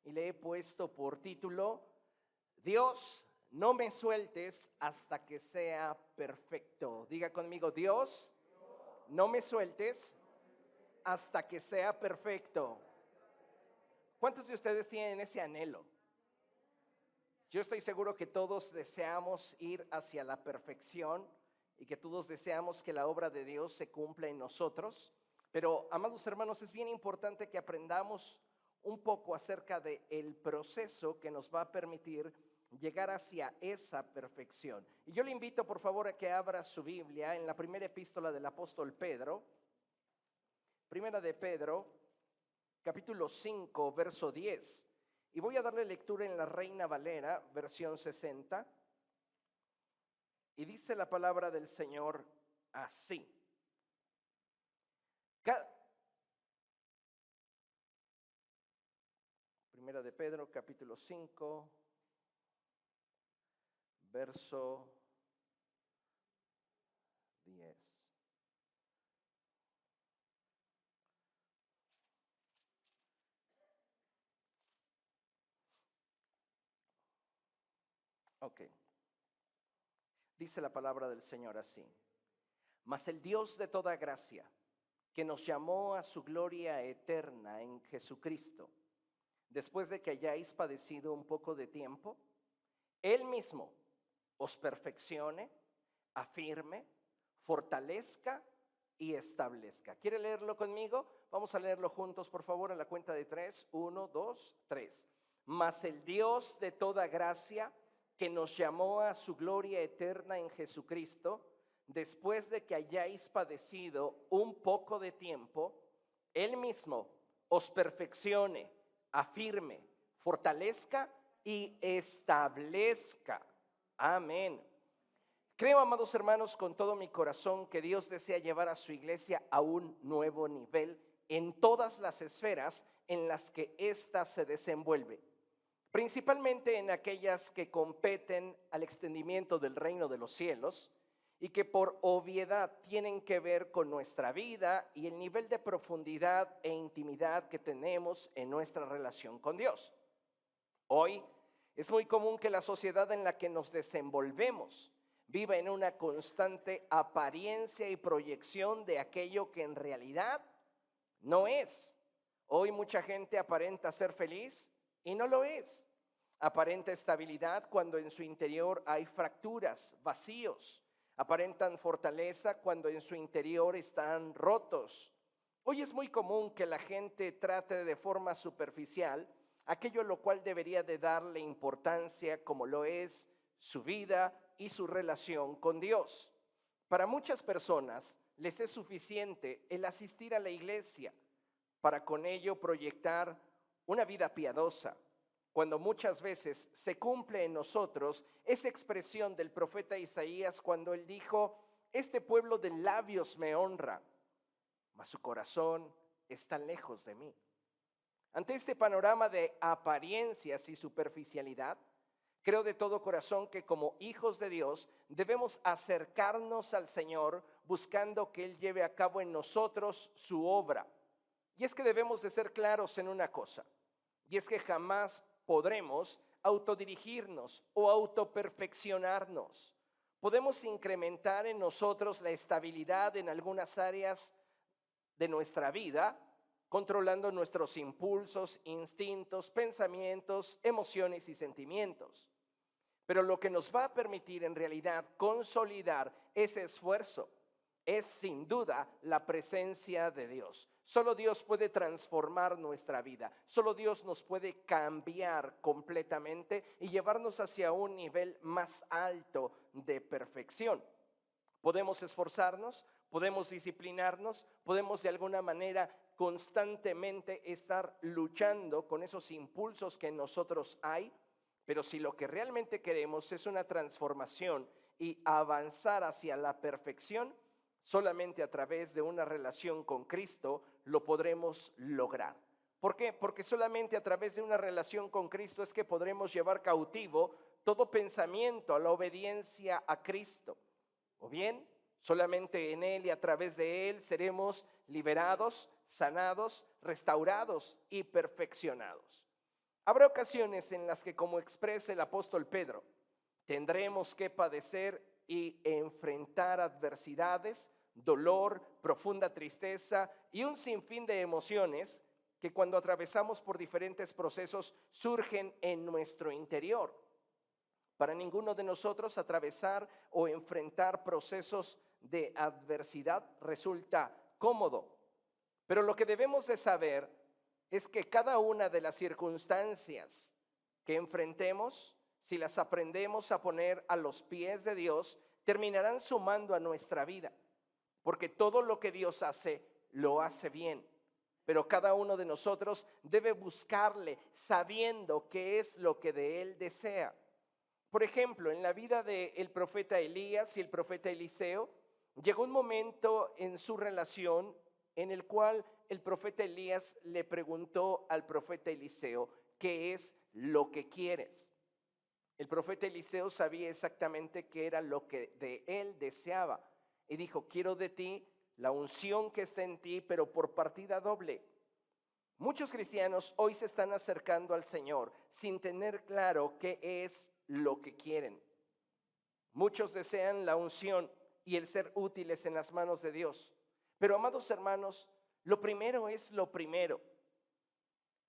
y le he puesto por título: Dios, no me sueltes hasta que sea perfecto. Diga conmigo: Dios, no me sueltes hasta que sea perfecto. ¿Cuántos de ustedes tienen ese anhelo? Yo estoy seguro que todos deseamos ir hacia la perfección y que todos deseamos que la obra de Dios se cumpla en nosotros. Pero, amados hermanos, es bien importante que aprendamos un poco acerca del proceso que nos va a permitir llegar hacia esa perfección. Y yo le invito, por favor, a que abra su Biblia en la primera epístola del apóstol Pedro, primera de Pedro, capítulo 5, verso 10. Y voy a darle lectura en la Reina Valera, versión 60. Y dice la palabra del Señor así. Primera de Pedro, capítulo 5, verso 10. Ok. Dice la palabra del Señor así: Mas el Dios de toda gracia, que nos llamó a su gloria eterna en Jesucristo, después de que hayáis padecido un poco de tiempo, Él mismo os perfeccione, afirme, fortalezca y establezca. ¿Quiere leerlo conmigo? Vamos a leerlo juntos, por favor, a la cuenta de 3. 1, 2, 3. Mas el Dios de toda gracia, que nos llamó a su gloria eterna en Jesucristo, después de que hayáis padecido un poco de tiempo, Él mismo os perfeccione, afirme, fortalezca y establezca. Amén. Creo, amados hermanos, con todo mi corazón que Dios desea llevar a su iglesia a un nuevo nivel en todas las esferas en las que ésta se desenvuelve, principalmente en aquellas que competen al extendimiento del reino de los cielos y que por obviedad tienen que ver con nuestra vida y el nivel de profundidad e intimidad que tenemos en nuestra relación con Dios. Hoy es muy común que la sociedad en la que nos desenvolvemos viva en una constante apariencia y proyección de aquello que en realidad no es. Hoy mucha gente aparenta ser feliz y no lo es. Aparenta estabilidad cuando en su interior hay fracturas, vacíos. Aparentan fortaleza cuando en su interior están rotos. Hoy es muy común que la gente trate de forma superficial aquello a lo cual debería de darle importancia, como lo es su vida y su relación con Dios. Para muchas personas les es suficiente el asistir a la iglesia para con ello proyectar una vida piadosa, cuando muchas veces se cumple en nosotros esa expresión del profeta Isaías cuando él dijo: este pueblo de labios me honra, mas su corazón está lejos de mí. Ante este panorama de apariencias y superficialidad, creo de todo corazón que como hijos de Dios debemos acercarnos al Señor buscando que Él lleve a cabo en nosotros su obra. Y es que debemos de ser claros en una cosa, y es que jamás podremos autodirigirnos o autoperfeccionarnos. Podemos incrementar en nosotros la estabilidad en algunas áreas de nuestra vida, controlando nuestros impulsos, instintos, pensamientos, emociones y sentimientos. Pero lo que nos va a permitir en realidad consolidar ese esfuerzo es sin duda la presencia de Dios. Solo Dios puede transformar nuestra vida. Solo Dios nos puede cambiar completamente y llevarnos hacia un nivel más alto de perfección. Podemos esforzarnos, podemos disciplinarnos, podemos de alguna manera constantemente estar luchando con esos impulsos que en nosotros hay, pero si lo que realmente queremos es una transformación y avanzar hacia la perfección, solamente a través de una relación con Cristo lo podremos lograr. ¿Por qué? Porque solamente a través de una relación con Cristo es que podremos llevar cautivo todo pensamiento a la obediencia a Cristo. O bien, solamente en Él y a través de Él seremos liberados, sanados, restaurados y perfeccionados. Habrá ocasiones en las que, como expresa el apóstol Pedro, tendremos que padecer y enfrentar adversidades, dolor, profunda tristeza y un sinfín de emociones que cuando atravesamos por diferentes procesos surgen en nuestro interior. Para ninguno de nosotros atravesar o enfrentar procesos de adversidad resulta cómodo, pero lo que debemos de saber es que cada una de las circunstancias que enfrentemos, si las aprendemos a poner a los pies de Dios, terminarán sumando a nuestra vida, porque todo lo que Dios hace, lo hace bien. Pero cada uno de nosotros debe buscarle sabiendo qué es lo que de Él desea. Por ejemplo, en la vida del profeta Elías y el profeta Eliseo, llegó un momento en su relación en el cual el profeta Elías le preguntó al profeta Eliseo, ¿qué es lo que quieres? El profeta Eliseo sabía exactamente qué era lo que de él deseaba y dijo, quiero de ti la unción que está en ti, pero por partida doble. Muchos cristianos hoy se están acercando al Señor sin tener claro qué es lo que quieren. Muchos desean la unción y el ser útiles en las manos de Dios. Pero, amados hermanos, lo primero es lo primero,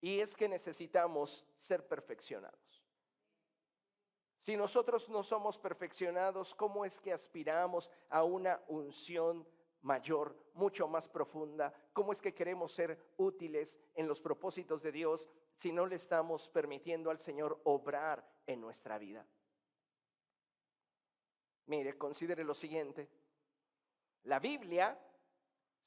y es que necesitamos ser perfeccionados. Si nosotros no somos perfeccionados, ¿cómo es que aspiramos a una unción mayor, mucho más profunda? ¿Cómo es que queremos ser útiles en los propósitos de Dios si no le estamos permitiendo al Señor obrar en nuestra vida? Mire, considere lo siguiente. La Biblia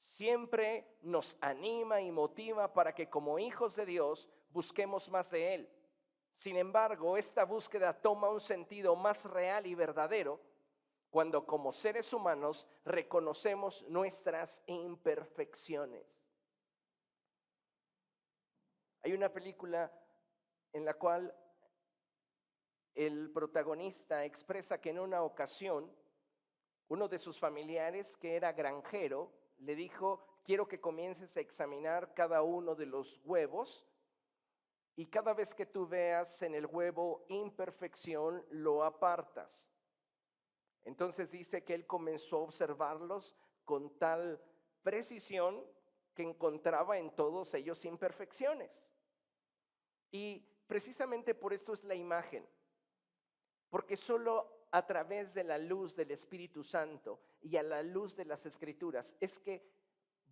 siempre nos anima y motiva para que como hijos de Dios busquemos más de Él. Sin embargo, esta búsqueda toma un sentido más real y verdadero cuando como seres humanos reconocemos nuestras imperfecciones. Hay una película en la cual el protagonista expresa que en una ocasión uno de sus familiares, que era granjero, le dijo, quiero que comiences a examinar cada uno de los huevos y cada vez que tú veas en el huevo imperfección, lo apartas. Entonces dice que él comenzó a observarlos con tal precisión que encontraba en todos ellos imperfecciones. Y precisamente por esto es la imagen, porque solo a través de la luz del Espíritu Santo y a la luz de las Escrituras es que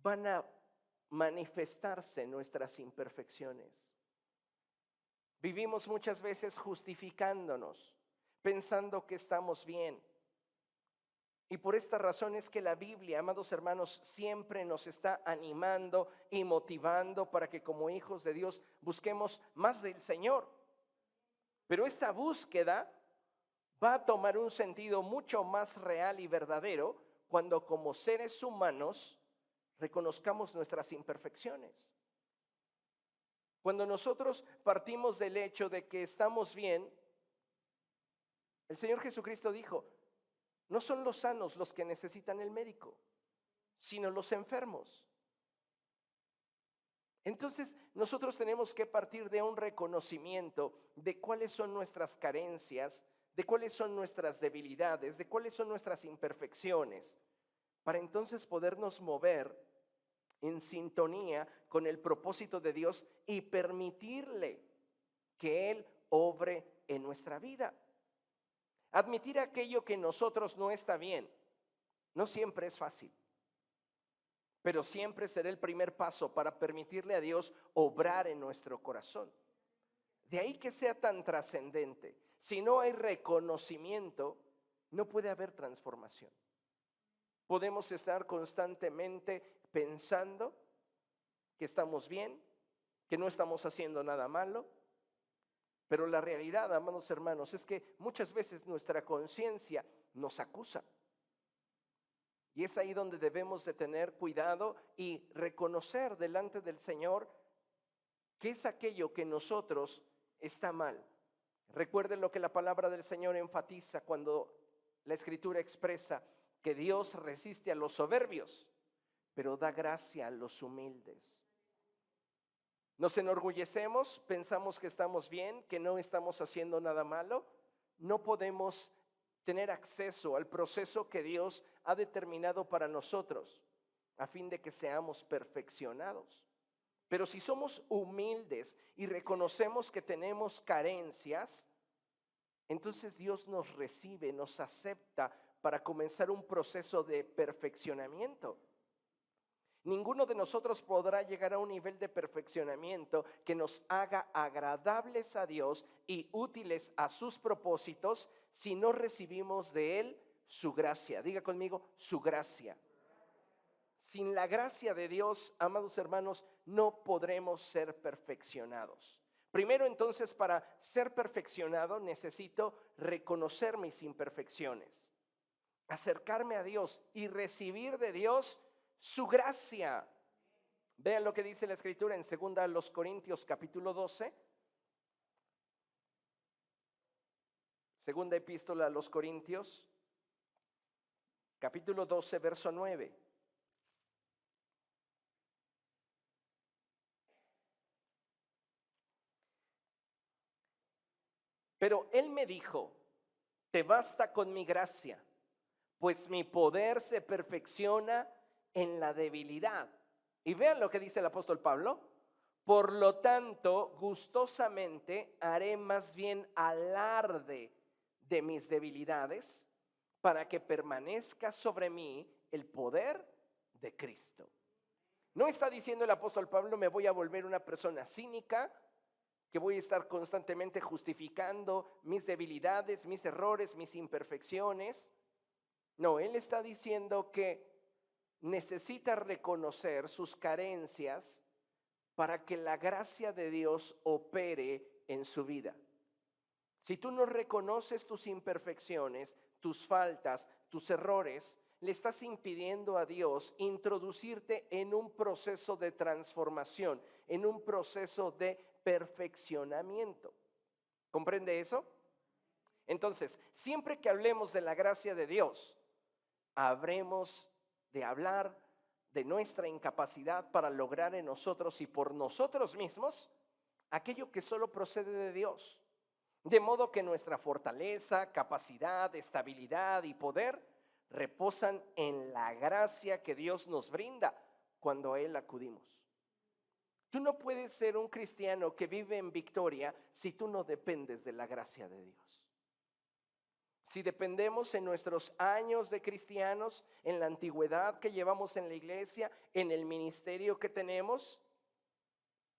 van a manifestarse nuestras imperfecciones. Vivimos muchas veces justificándonos, pensando que estamos bien. Y por esta razón es que la Biblia, amados hermanos, siempre nos está animando y motivando para que como hijos de Dios busquemos más del Señor. Pero esta búsqueda va a tomar un sentido mucho más real y verdadero cuando como seres humanos reconozcamos nuestras imperfecciones. Cuando nosotros partimos del hecho de que estamos bien, el Señor Jesucristo dijo, no son los sanos los que necesitan el médico, sino los enfermos. Entonces, nosotros tenemos que partir de un reconocimiento de cuáles son nuestras carencias, de cuáles son nuestras debilidades, de cuáles son nuestras imperfecciones, para entonces podernos mover en sintonía con el propósito de Dios y permitirle que Él obre en nuestra vida. Admitir aquello que en nosotros no está bien no siempre es fácil, pero siempre será el primer paso para permitirle a Dios obrar en nuestro corazón. De ahí que sea tan trascendente. Si no hay reconocimiento, no puede haber transformación. Podemos estar constantemente pensando que estamos bien, que no estamos haciendo nada malo, pero la realidad, amados hermanos, es que muchas veces nuestra conciencia nos acusa. Y es ahí donde debemos de tener cuidado y reconocer delante del Señor qué es aquello que nosotros está mal. Recuerden lo que la palabra del Señor enfatiza cuando la Escritura expresa que Dios resiste a los soberbios, pero da gracia a los humildes. Nos enorgullecemos, pensamos que estamos bien, que no estamos haciendo nada malo. No podemos tener acceso al proceso que Dios ha determinado para nosotros, a fin de que seamos perfeccionados. Pero si somos humildes y reconocemos que tenemos carencias, entonces Dios nos recibe, nos acepta para comenzar un proceso de perfeccionamiento. Ninguno de nosotros podrá llegar a un nivel de perfeccionamiento que nos haga agradables a Dios y útiles a sus propósitos si no recibimos de Él su gracia. Diga conmigo, su gracia. Sin la gracia de Dios, amados hermanos, no podremos ser perfeccionados. Primero, entonces, para ser perfeccionado necesito reconocer mis imperfecciones, acercarme a Dios y recibir de Dios su gracia. Vean lo que dice la Escritura en 2 Corintios capítulo 12. Segunda epístola a los Corintios, capítulo 12, verso 9. Pero Él me dijo, te basta con mi gracia, pues mi poder se perfecciona en la debilidad. Y vean lo que dice el apóstol Pablo. Por lo tanto, gustosamente haré más bien alarde de mis debilidades para que permanezca sobre mí el poder de Cristo. No está diciendo el apóstol Pablo, me voy a volver una persona cínica, que voy a estar constantemente justificando mis debilidades, mis errores, mis imperfecciones. No, él está diciendo que necesita reconocer sus carencias para que la gracia de Dios opere en su vida. Si tú no reconoces tus imperfecciones, tus faltas, tus errores, le estás impidiendo a Dios introducirte en un proceso de transformación, en un proceso de perfeccionamiento. ¿Comprende eso? Entonces, siempre que hablemos de la gracia de Dios, habremos de hablar de nuestra incapacidad para lograr en nosotros y por nosotros mismos aquello que solo procede de Dios. De modo que nuestra fortaleza, capacidad, estabilidad y poder reposan en la gracia que Dios nos brinda cuando a Él acudimos. Tú no puedes ser un cristiano que vive en victoria si tú no dependes de la gracia de Dios. Si dependemos en nuestros años de cristianos, en la antigüedad que llevamos en la iglesia, en el ministerio que tenemos,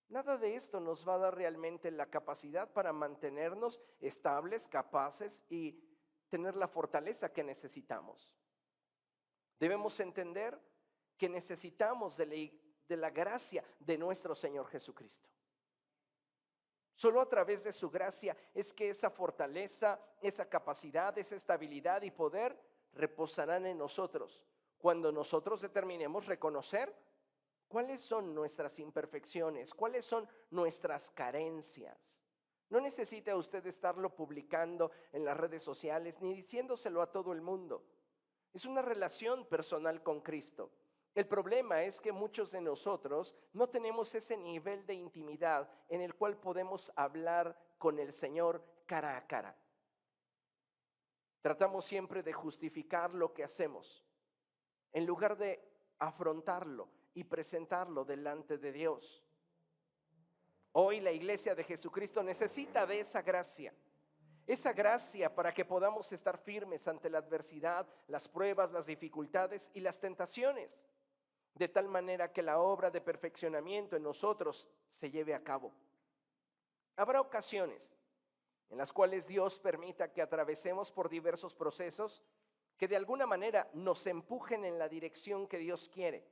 nada de esto nos va a dar realmente la capacidad para mantenernos estables, capaces y tener la fortaleza que necesitamos. Debemos entender que necesitamos de la gracia de nuestro Señor Jesucristo. Solo a través de su gracia es que esa fortaleza, esa capacidad, esa estabilidad y poder reposarán en nosotros cuando nosotros determinemos reconocer cuáles son nuestras imperfecciones, cuáles son nuestras carencias. No necesita usted estarlo publicando en las redes sociales ni diciéndoselo a todo el mundo. Es una relación personal con Cristo. El problema es que muchos de nosotros no tenemos ese nivel de intimidad en el cual podemos hablar con el Señor cara a cara. Tratamos siempre de justificar lo que hacemos, en lugar de afrontarlo y presentarlo delante de Dios. Hoy la iglesia de Jesucristo necesita de esa gracia para que podamos estar firmes ante la adversidad, las pruebas, las dificultades y las tentaciones, de tal manera que la obra de perfeccionamiento en nosotros se lleve a cabo. Habrá ocasiones en las cuales Dios permita que atravesemos por diversos procesos que de alguna manera nos empujen en la dirección que Dios quiere.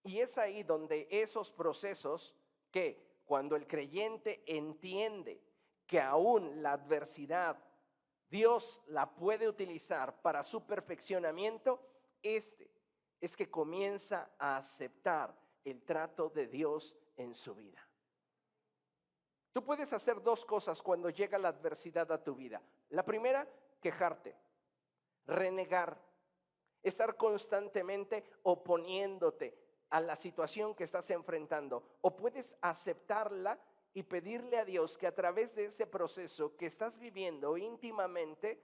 Y es ahí donde esos procesos que cuando el creyente entiende que aún la adversidad Dios la puede utilizar para su perfeccionamiento, es que comienza a aceptar el trato de Dios en su vida. Tú puedes hacer dos cosas cuando llega la adversidad a tu vida. La primera, quejarte, renegar, estar constantemente oponiéndote a la situación que estás enfrentando, o puedes aceptarla y pedirle a Dios que a través de ese proceso que estás viviendo íntimamente,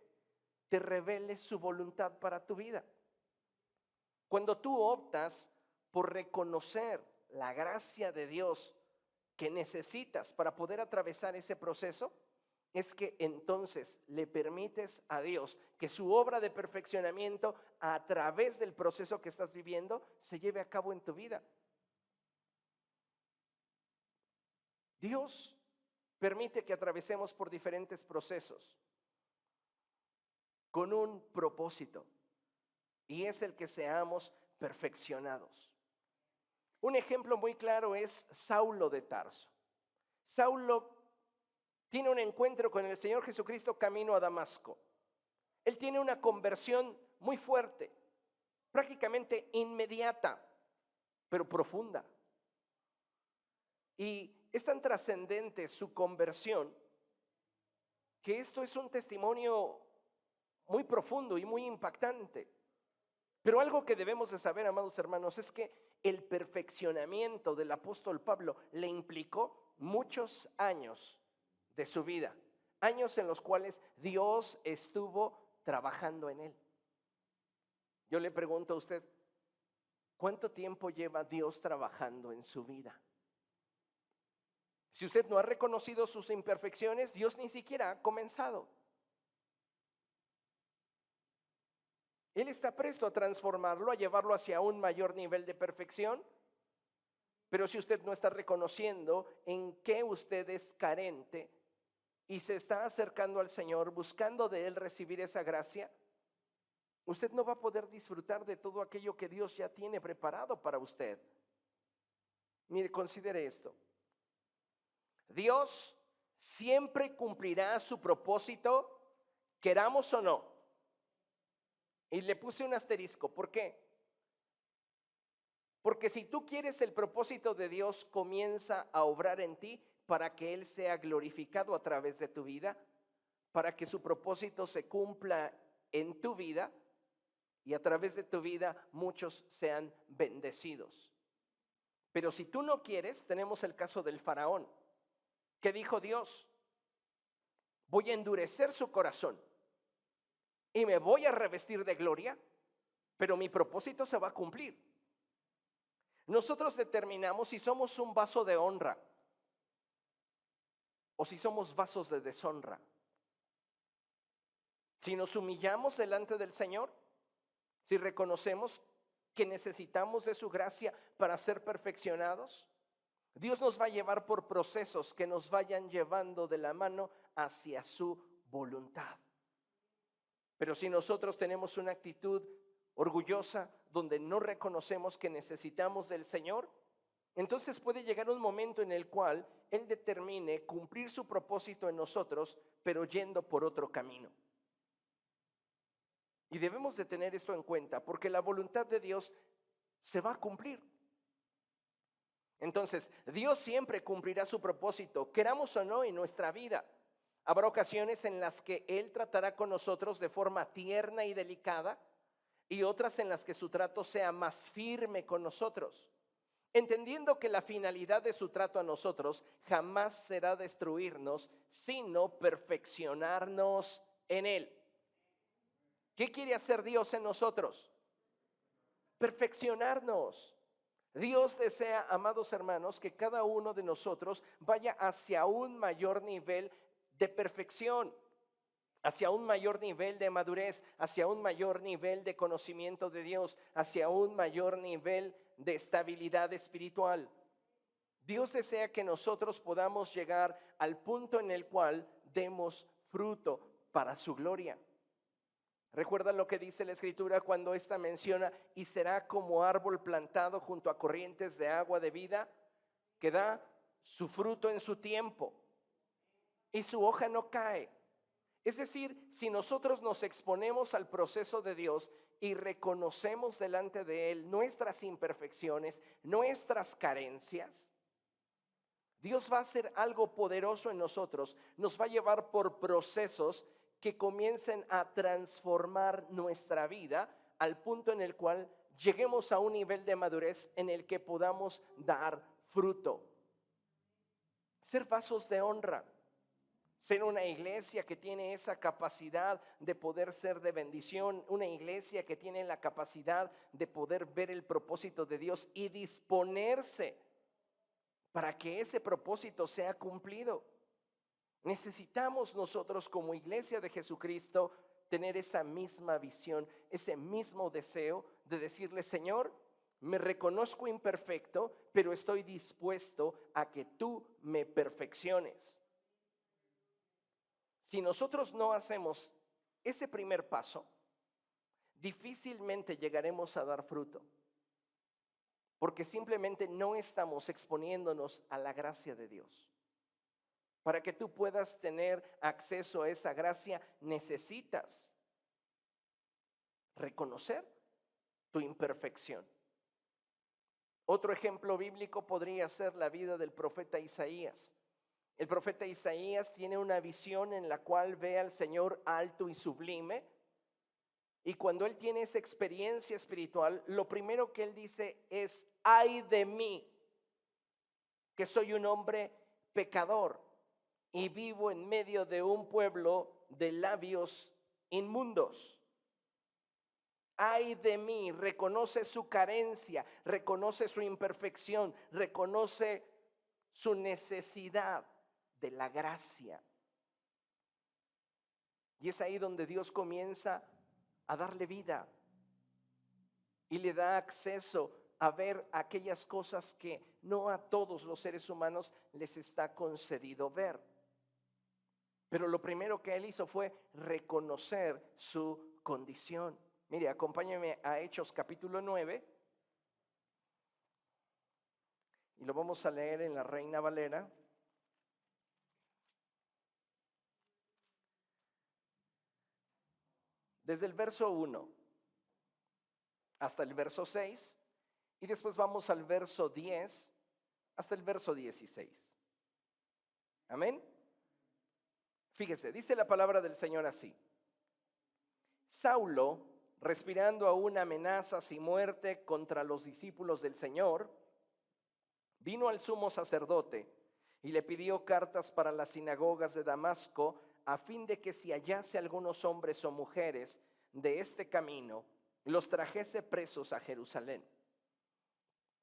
te revele su voluntad para tu vida. Cuando tú optas por reconocer la gracia de Dios que necesitas para poder atravesar ese proceso, es que entonces le permites a Dios que su obra de perfeccionamiento a través del proceso que estás viviendo se lleve a cabo en tu vida. Dios permite que atravesemos por diferentes procesos con un propósito, y es el que seamos perfeccionados. Un ejemplo muy claro es Saulo de Tarso. Saulo tiene un encuentro con el Señor Jesucristo camino a Damasco. Él tiene una conversión muy fuerte, prácticamente inmediata, pero profunda. Y es tan trascendente su conversión que esto es un testimonio muy profundo y muy impactante. Pero algo que debemos de saber, amados hermanos, es que el perfeccionamiento del apóstol Pablo le implicó muchos años de su vida, años en los cuales Dios estuvo trabajando en él. Yo le pregunto a usted, ¿cuánto tiempo lleva Dios trabajando en su vida? Si usted no ha reconocido sus imperfecciones, Dios ni siquiera ha comenzado. Él está presto a transformarlo, a llevarlo hacia un mayor nivel de perfección. Pero si usted no está reconociendo en qué usted es carente y se está acercando al Señor, buscando de Él recibir esa gracia, usted no va a poder disfrutar de todo aquello que Dios ya tiene preparado para usted. Mire, considere esto. Dios siempre cumplirá su propósito, queramos o no. Y le puse un asterisco. ¿Por qué? Porque si tú quieres, el propósito de Dios comienza a obrar en ti para que Él sea glorificado a través de tu vida, para que su propósito se cumpla en tu vida y a través de tu vida muchos sean bendecidos. Pero si tú no quieres, tenemos el caso del faraón. ¿Qué dijo Dios? Voy a endurecer su corazón y me voy a revestir de gloria, pero mi propósito se va a cumplir. Nosotros determinamos si somos un vaso de honra o si somos vasos de deshonra. Si nos humillamos delante del Señor, si reconocemos que necesitamos de su gracia para ser perfeccionados, Dios nos va a llevar por procesos que nos vayan llevando de la mano hacia su voluntad. Pero si nosotros tenemos una actitud orgullosa donde no reconocemos que necesitamos del Señor, entonces puede llegar un momento en el cual Él determine cumplir su propósito en nosotros, pero yendo por otro camino. Y debemos de tener esto en cuenta, porque la voluntad de Dios se va a cumplir. Entonces, Dios siempre cumplirá su propósito, queramos o no, en nuestra vida. Habrá ocasiones en las que Él tratará con nosotros de forma tierna y delicada, y otras en las que su trato sea más firme con nosotros, entendiendo que la finalidad de su trato a nosotros jamás será destruirnos, sino perfeccionarnos en Él. ¿Qué quiere hacer Dios en nosotros? Perfeccionarnos. Dios desea, amados hermanos, que cada uno de nosotros vaya hacia un mayor nivel de perfección, hacia un mayor nivel de madurez, hacia un mayor nivel de conocimiento de Dios, hacia un mayor nivel de estabilidad espiritual. Dios desea que nosotros podamos llegar al punto en el cual demos fruto para su gloria. ¿Recuerdan lo que dice la Escritura cuando ésta menciona: y será como árbol plantado junto a corrientes de agua de vida, que da su fruto en su tiempo y su hoja no cae? Es decir, si nosotros nos exponemos al proceso de Dios y reconocemos delante de Él nuestras imperfecciones, nuestras carencias, Dios va a hacer algo poderoso en nosotros, nos va a llevar por procesos que comiencen a transformar nuestra vida al punto en el cual lleguemos a un nivel de madurez en el que podamos dar fruto. Ser vasos de honra. Ser una iglesia que tiene esa capacidad de poder ser de bendición, una iglesia que tiene la capacidad de poder ver el propósito de Dios y disponerse para que ese propósito sea cumplido. Necesitamos nosotros como iglesia de Jesucristo tener esa misma visión, ese mismo deseo de decirle: Señor, me reconozco imperfecto, pero estoy dispuesto a que tú me perfecciones. Si nosotros no hacemos ese primer paso, difícilmente llegaremos a dar fruto, porque simplemente no estamos exponiéndonos a la gracia de Dios. Para que tú puedas tener acceso a esa gracia, necesitas reconocer tu imperfección. Otro ejemplo bíblico podría ser la vida del profeta Isaías. El profeta Isaías tiene una visión en la cual ve al Señor alto y sublime. Y cuando él tiene esa experiencia espiritual, lo primero que él dice es: ay de mí, que soy un hombre pecador y vivo en medio de un pueblo de labios inmundos. Ay de mí, reconoce su carencia, reconoce su imperfección, reconoce su necesidad de la gracia. Y es ahí donde Dios comienza a darle vida y le da acceso a ver aquellas cosas que no a todos los seres humanos les está concedido ver. Pero lo primero que él hizo fue reconocer su condición. Mire, acompáñame a Hechos capítulo 9 y lo vamos a leer en la Reina Valera. Desde el verso 1 hasta el verso 6 y después vamos al verso 10 hasta el verso 16. Amén. Fíjese, dice la palabra del Señor así: Saulo, respirando aún amenazas y muerte contra los discípulos del Señor, vino al sumo sacerdote y le pidió cartas para las sinagogas de Damasco, a fin de que si hallase algunos hombres o mujeres de este camino, los trajese presos a Jerusalén.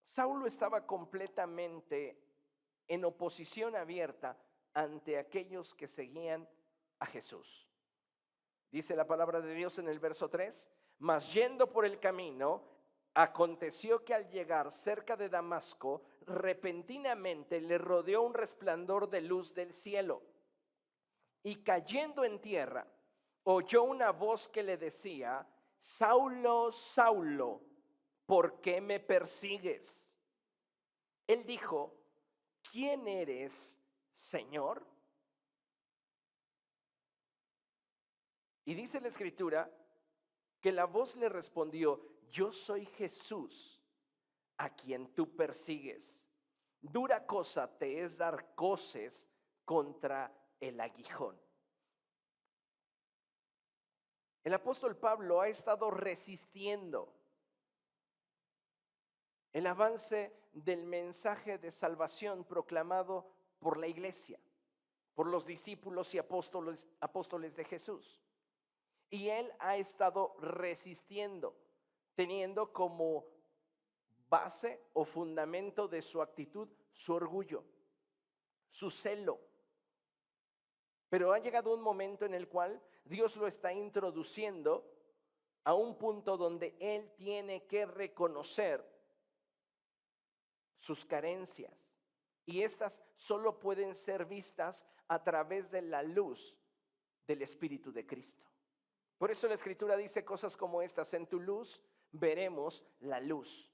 Saulo estaba completamente en oposición abierta ante aquellos que seguían a Jesús. Dice la palabra de Dios en el verso 3: mas yendo por el camino, aconteció que al llegar cerca de Damasco, repentinamente le rodeó un resplandor de luz del cielo. Y cayendo en tierra, oyó una voz que le decía: Saulo, Saulo, ¿por qué me persigues? Él dijo: ¿quién eres, Señor? Y dice la Escritura que la voz le respondió: yo soy Jesús, a quien tú persigues. Dura cosa te es dar coces contra el aguijón. El apóstol Pablo ha estado resistiendo el avance del mensaje de salvación proclamado por la iglesia, por los discípulos y apóstoles de Jesús. Y él ha estado resistiendo, teniendo como base o fundamento de su actitud su orgullo, su celo. Pero ha llegado un momento en el cual Dios lo está introduciendo a un punto donde él tiene que reconocer sus carencias. Y estas solo pueden ser vistas a través de la luz del Espíritu de Cristo. Por eso la Escritura dice cosas como estas: en tu luz veremos la luz.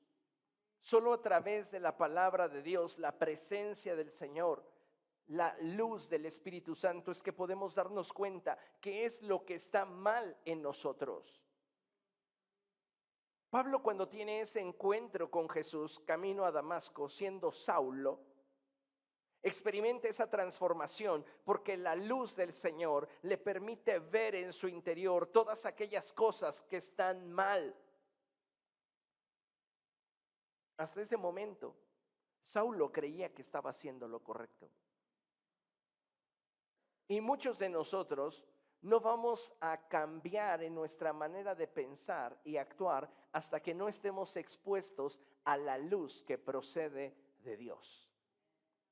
Solo a través de la palabra de Dios, la presencia del Señor, la luz del Espíritu Santo, es que podemos darnos cuenta qué es lo que está mal en nosotros. Pablo, cuando tiene ese encuentro con Jesús camino a Damasco, siendo Saulo, experimenta esa transformación porque la luz del Señor le permite ver en su interior todas aquellas cosas que están mal. Hasta ese momento, Saulo creía que estaba haciendo lo correcto. Y muchos de nosotros no vamos a cambiar en nuestra manera de pensar y actuar hasta que no estemos expuestos a la luz que procede de Dios.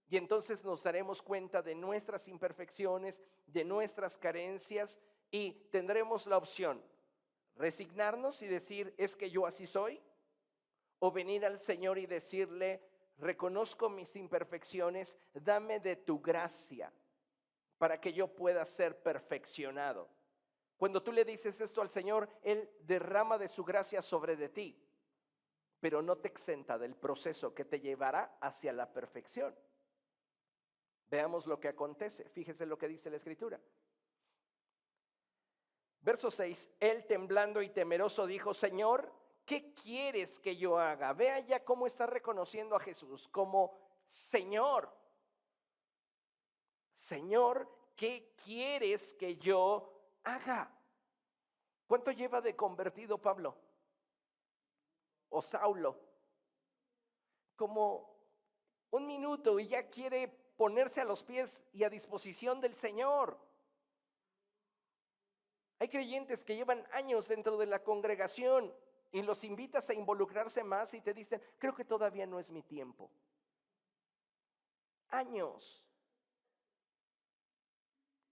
Y entonces nos daremos cuenta de nuestras imperfecciones, de nuestras carencias, y tendremos la opción: resignarnos y decir, es que yo así soy, o venir al Señor y decirle, reconozco mis imperfecciones, dame de tu gracia para que yo pueda ser perfeccionado. Cuando tú le dices esto al Señor, Él derrama de su gracia sobre de ti, pero no te exenta del proceso que te llevará hacia la perfección. Veamos lo que acontece. Fíjese lo que dice la Escritura. Verso 6, él temblando y temeroso dijo, Señor, ¿qué quieres que yo haga? Vea ya cómo está reconociendo a Jesús como Señor. Señor, ¿qué quieres que yo haga? ¿Cuánto lleva de convertido Pablo? ¿O Saulo? Como 1 minuto y ya quiere ponerse a los pies y a disposición del Señor. Hay creyentes que llevan años dentro de la congregación y los invitas a involucrarse más y te dicen, creo que todavía no es mi tiempo. Años.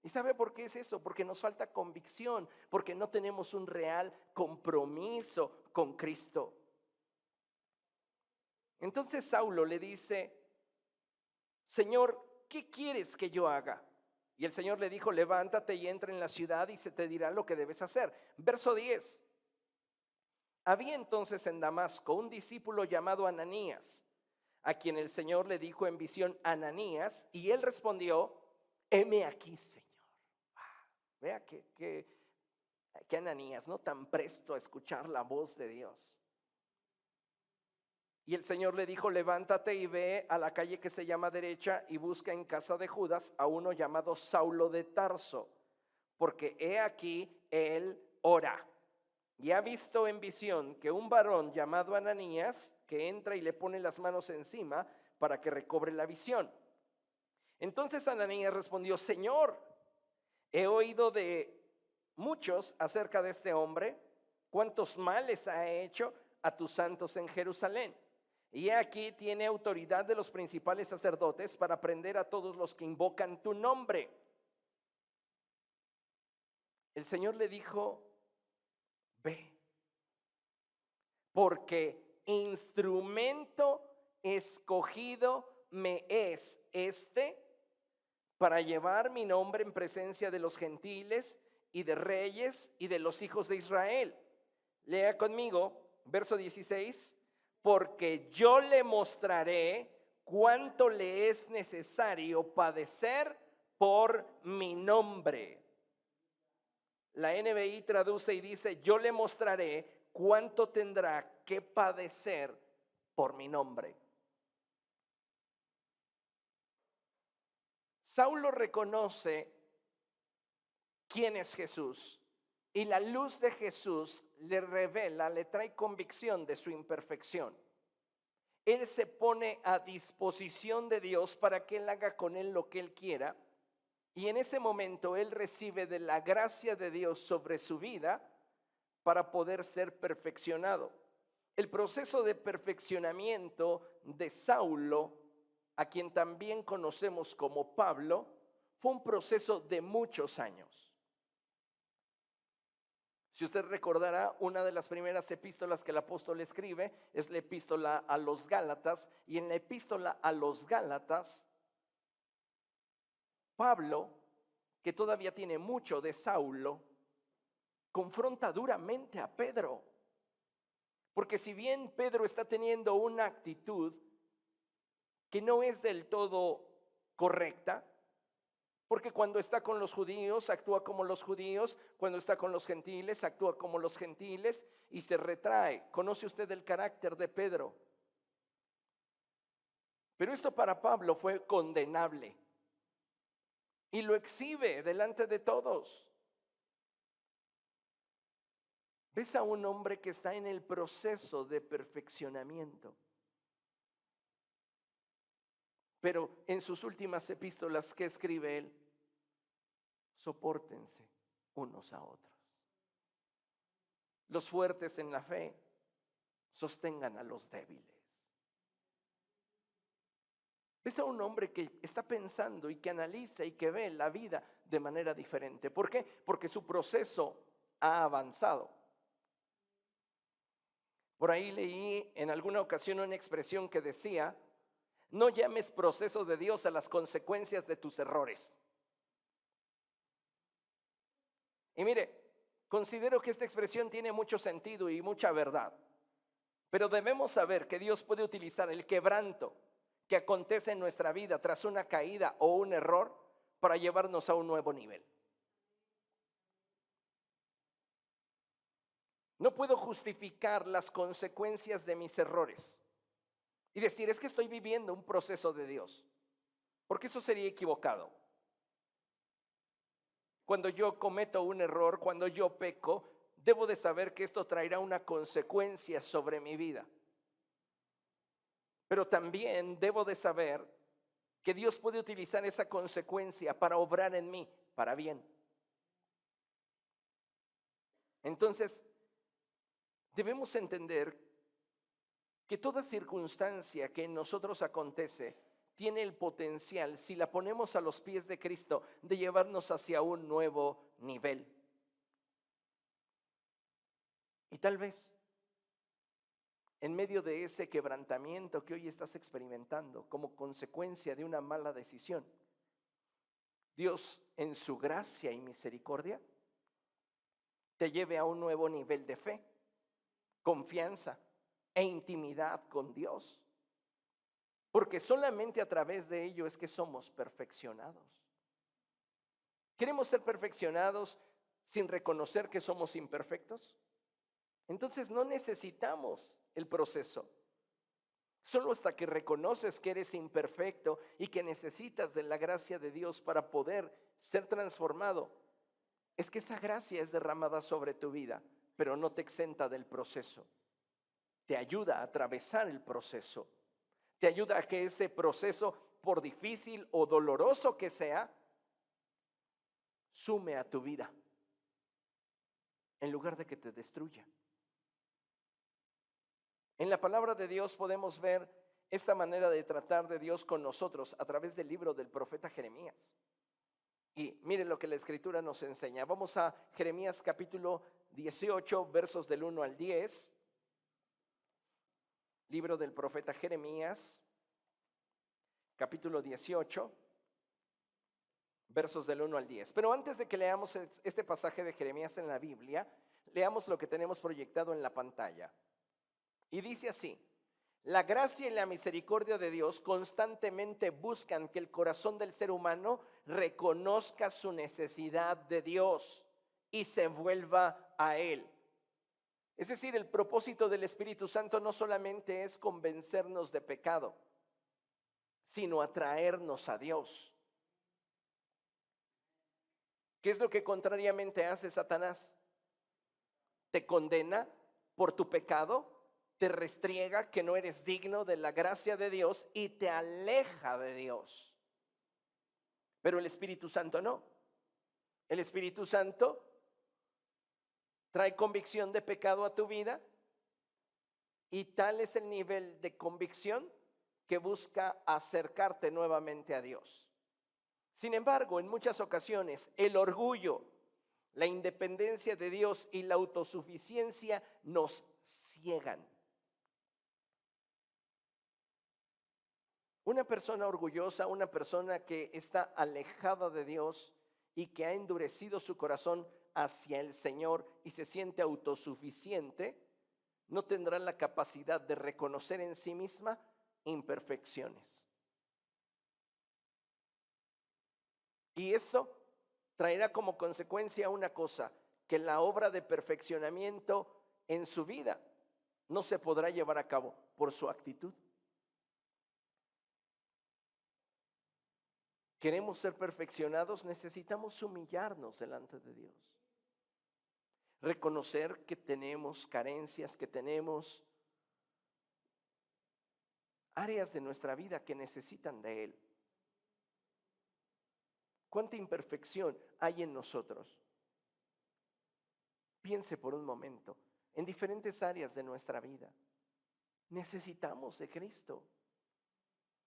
¿Y sabe por qué es eso? Porque nos falta convicción, porque no tenemos un real compromiso con Cristo. Entonces Saulo le dice, Señor, ¿qué quieres que yo haga? Y el Señor le dijo, levántate y entra en la ciudad y se te dirá lo que debes hacer. Verso 10. Había entonces en Damasco un discípulo llamado Ananías, a quien el Señor le dijo en visión, Ananías, y él respondió, heme aquí, Señor. Vea que Ananías, no tan presto a escuchar la voz de Dios. Y el Señor le dijo, levántate y ve a la calle que se llama derecha y busca en casa de Judas a uno llamado Saulo de Tarso, porque he aquí él ora. Y ha visto en visión que un varón llamado Ananías, que entra y le pone las manos encima para que recobre la visión. Entonces Ananías respondió, Señor, he oído de muchos acerca de este hombre, cuántos males ha hecho a tus santos en Jerusalén. Y aquí tiene autoridad de los principales sacerdotes para prender a todos los que invocan tu nombre. El Señor le dijo, ve, porque instrumento escogido me es este para llevar mi nombre en presencia de los gentiles y de reyes y de los hijos de Israel. Lea conmigo, verso 16. Porque yo le mostraré cuánto le es necesario padecer por mi nombre. La NBI traduce y dice, yo le mostraré cuánto tendrá que padecer por mi nombre. Saulo reconoce quién es Jesús y la luz de Jesús le revela, le trae convicción de su imperfección. Él se pone a disposición de Dios para que Él haga con él lo que Él quiera. Y en ese momento Él recibe de la gracia de Dios sobre su vida para poder ser perfeccionado. El proceso de perfeccionamiento de Saulo, a quien también conocemos como Pablo, fue un proceso de muchos años. Si usted recordará, una de las primeras epístolas que el apóstol escribe es la epístola a los Gálatas, y en la epístola a los Gálatas, Pablo, que todavía tiene mucho de Saulo, confronta duramente a Pedro. Porque si bien Pedro está teniendo una actitud que no es del todo correcta, porque cuando está con los judíos actúa como los judíos, cuando está con los gentiles actúa como los gentiles y se retrae. ¿Conoce usted el carácter de Pedro? Pero esto para Pablo fue condenable y lo exhibe delante de todos. Ves a un hombre que está en el proceso de perfeccionamiento. Pero en sus últimas epístolas, ¿qué escribe él? Sopórtense unos a otros. Los fuertes en la fe sostengan a los débiles. Es a un hombre que está pensando y que analiza y que ve la vida de manera diferente. ¿Por qué? Porque su proceso ha avanzado. Por ahí leí en alguna ocasión una expresión que decía: no llames proceso de Dios a las consecuencias de tus errores. Y mire, considero que esta expresión tiene mucho sentido y mucha verdad. Pero debemos saber que Dios puede utilizar el quebranto que acontece en nuestra vida tras una caída o un error para llevarnos a un nuevo nivel. No puedo justificar las consecuencias de mis errores y decir, es que estoy viviendo un proceso de Dios, porque eso sería equivocado. Cuando yo cometo un error, cuando yo peco, debo de saber que esto traerá una consecuencia sobre mi vida. Pero también debo de saber que Dios puede utilizar esa consecuencia para obrar en mí, para bien. Entonces, debemos entender que toda circunstancia que en nosotros acontece tiene el potencial, si la ponemos a los pies de Cristo, de llevarnos hacia un nuevo nivel. Y tal vez, en medio de ese quebrantamiento que hoy estás experimentando como consecuencia de una mala decisión, Dios en su gracia y misericordia te lleve a un nuevo nivel de fe, confianza e intimidad con Dios. Porque solamente a través de ello es que somos perfeccionados. ¿Queremos ser perfeccionados sin reconocer que somos imperfectos? Entonces no necesitamos el proceso. Solo hasta que reconoces que eres imperfecto y que necesitas de la gracia de Dios para poder ser transformado, es que esa gracia es derramada sobre tu vida, pero no te exenta del proceso. Te ayuda a atravesar el proceso. Te ayuda a que ese proceso, por difícil o doloroso que sea, sume a tu vida, en lugar de que te destruya. En la palabra de Dios podemos ver esta manera de tratar de Dios con nosotros a través del libro del profeta Jeremías. Y miren lo que la Escritura nos enseña. Vamos a Jeremías capítulo 18, versos del 1 al 10. Libro del profeta Jeremías, capítulo 18, versos del 1 al 10. Pero antes de que leamos este pasaje de Jeremías en la Biblia, leamos lo que tenemos proyectado en la pantalla. Y dice así: la gracia y la misericordia de Dios constantemente buscan que el corazón del ser humano reconozca su necesidad de Dios y se vuelva a Él. Es decir, el propósito del Espíritu Santo no solamente es convencernos de pecado, sino atraernos a Dios. ¿Qué es lo que contrariamente hace Satanás? Te condena por tu pecado, te restriega que no eres digno de la gracia de Dios y te aleja de Dios. Pero el Espíritu Santo no. El Espíritu Santo trae convicción de pecado a tu vida y tal es el nivel de convicción que busca acercarte nuevamente a Dios. Sin embargo, en muchas ocasiones el orgullo, la independencia de Dios y la autosuficiencia nos ciegan. Una persona orgullosa, una persona que está alejada de Dios y que ha endurecido su corazón hacia el Señor y se siente autosuficiente, no tendrá la capacidad de reconocer en sí misma imperfecciones. Y eso traerá como consecuencia una cosa, que la obra de perfeccionamiento en su vida no se podrá llevar a cabo por su actitud. Queremos ser perfeccionados, necesitamos humillarnos delante de Dios. Reconocer que tenemos carencias, que tenemos áreas de nuestra vida que necesitan de Él. ¿Cuánta imperfección hay en nosotros? Piense por un momento en diferentes áreas de nuestra vida. Necesitamos de Cristo.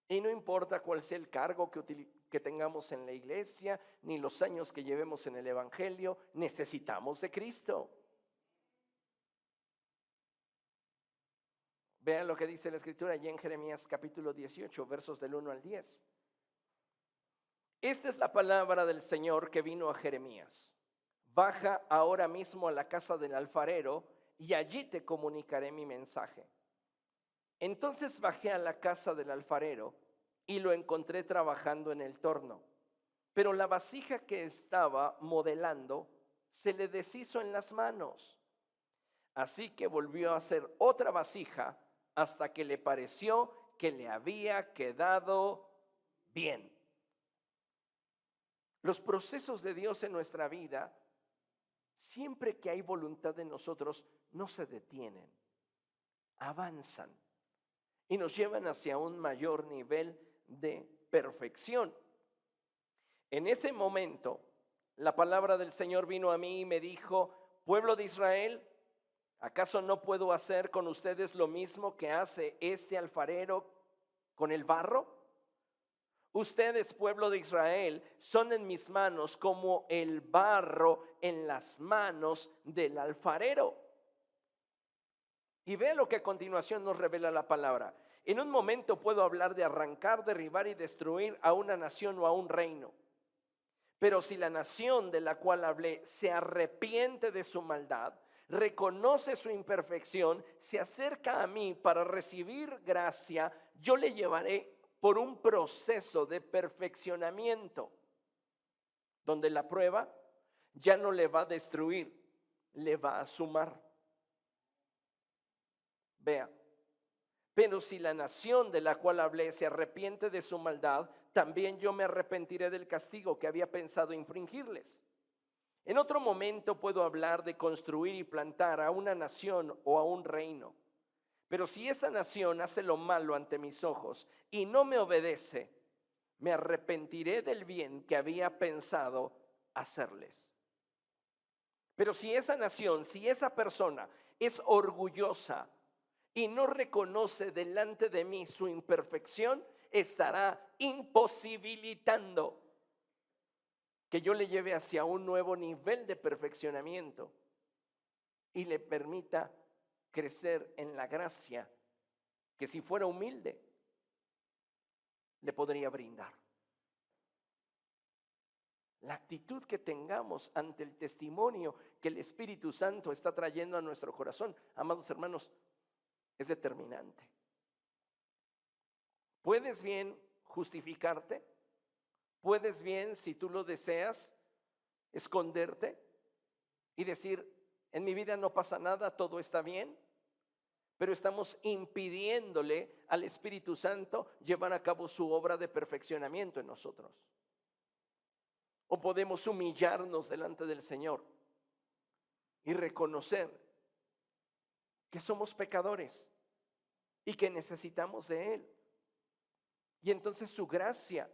Y no importa cuál sea el cargo que tengamos en la iglesia, ni los años que llevemos en el Evangelio, necesitamos de Cristo. Vean lo que dice la Escritura allí en Jeremías capítulo 18, versos del 1 al 10. Esta es la palabra del Señor que vino a Jeremías. Baja ahora mismo a la casa del alfarero y allí te comunicaré mi mensaje. Entonces bajé a la casa del alfarero y lo encontré trabajando en el torno. Pero la vasija que estaba modelando se le deshizo en las manos. Así que volvió a hacer otra vasija hasta que le pareció que le había quedado bien. Los procesos de Dios en nuestra vida, siempre que hay voluntad de nosotros, no se detienen, avanzan y nos llevan hacia un mayor nivel de perfección. En ese momento, la palabra del Señor vino a mí y me dijo: pueblo de Israel, ¿acaso no puedo hacer con ustedes lo mismo que hace este alfarero con el barro? Ustedes, pueblo de Israel, son en mis manos como el barro en las manos del alfarero. Y ve lo que a continuación nos revela la palabra. En un momento puedo hablar de arrancar, derribar y destruir a una nación o a un reino. Pero si la nación de la cual hablé se arrepiente de su maldad, reconoce su imperfección, se acerca a mí para recibir gracia, yo le llevaré por un proceso de perfeccionamiento, donde la prueba ya no le va a destruir, le va a sumar. Vea, pero si la nación de la cual hablé se arrepiente de su maldad, también yo me arrepentiré del castigo que había pensado infringirles. En otro momento puedo hablar de construir y plantar a una nación o a un reino. Pero si esa nación hace lo malo ante mis ojos y no me obedece, me arrepentiré del bien que había pensado hacerles. Pero si esa nación, si esa persona es orgullosa y no reconoce delante de mí su imperfección, estará imposibilitando que yo le lleve hacia un nuevo nivel de perfeccionamiento y le permita crecer en la gracia que, si fuera humilde, le podría brindar. La actitud que tengamos ante el testimonio que el Espíritu Santo está trayendo a nuestro corazón, amados hermanos, es determinante. Puedes bien justificarte, puedes bien, si tú lo deseas, esconderte y decir: en mi vida no pasa nada, todo está bien. Pero estamos impidiéndole al Espíritu Santo llevar a cabo su obra de perfeccionamiento en nosotros. O podemos humillarnos delante del Señor y reconocer que somos pecadores y que necesitamos de Él. Y entonces su gracia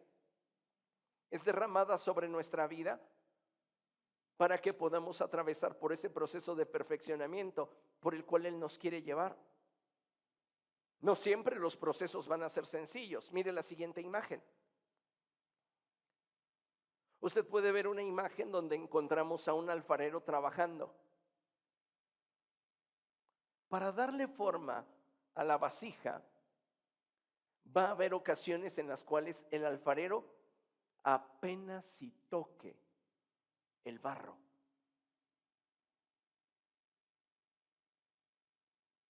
es derramada sobre nuestra vida para que podamos atravesar por ese proceso de perfeccionamiento por el cual Él nos quiere llevar. No siempre los procesos van a ser sencillos. Mire la siguiente imagen. Usted puede ver una imagen donde encontramos a un alfarero trabajando. Para darle forma a la vasija, va a haber ocasiones en las cuales el alfarero apenas si toque el barro.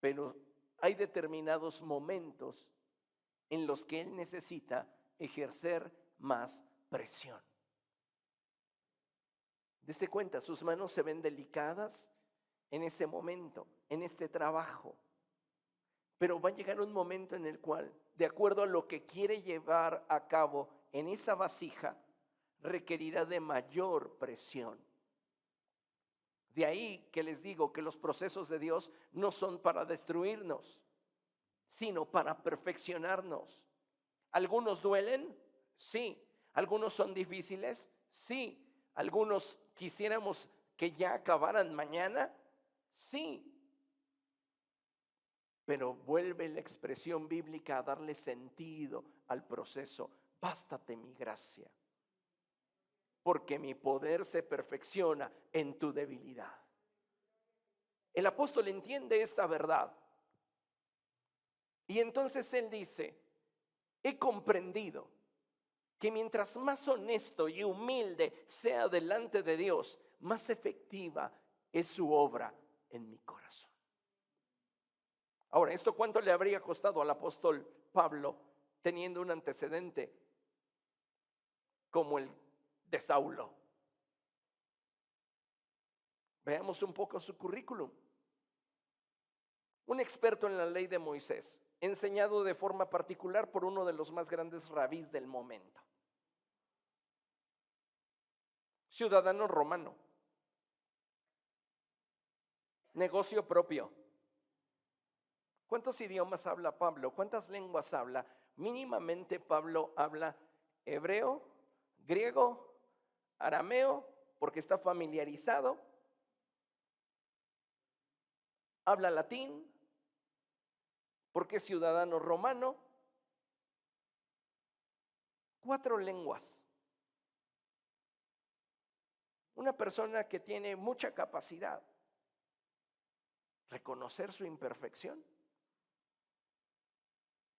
Pero hay determinados momentos en los que él necesita ejercer más presión. Dese cuenta, sus manos se ven delicadas en ese momento, en este trabajo. Pero va a llegar un momento en el cual, de acuerdo a lo que quiere llevar a cabo en esa vasija, requerirá de mayor presión. De ahí que les digo que los procesos de Dios no son para destruirnos, sino para perfeccionarnos. ¿Algunos duelen? Sí. ¿Algunos son difíciles? Sí. ¿Algunos quisiéramos que ya acabaran mañana? Sí. Pero vuelve la expresión bíblica a darle sentido al proceso. Bástate mi gracia, porque mi poder se perfecciona en tu debilidad. El apóstol entiende esta verdad. Y entonces él dice, he comprendido que mientras más honesto y humilde sea delante de Dios, más efectiva es su obra en mi corazón. Ahora, ¿esto cuánto le habría costado al apóstol Pablo teniendo un antecedente como el de Saulo? Veamos un poco su currículum. Un experto en la ley de Moisés, enseñado de forma particular por uno de los más grandes rabís del momento. Ciudadano romano. Negocio propio. ¿Cuántos idiomas habla Pablo? ¿Cuántas lenguas habla? Mínimamente Pablo habla hebreo, griego, arameo, porque está familiarizado. Habla latín, porque es ciudadano romano. 4 lenguas. Una persona que tiene mucha capacidad. Reconocer su imperfección.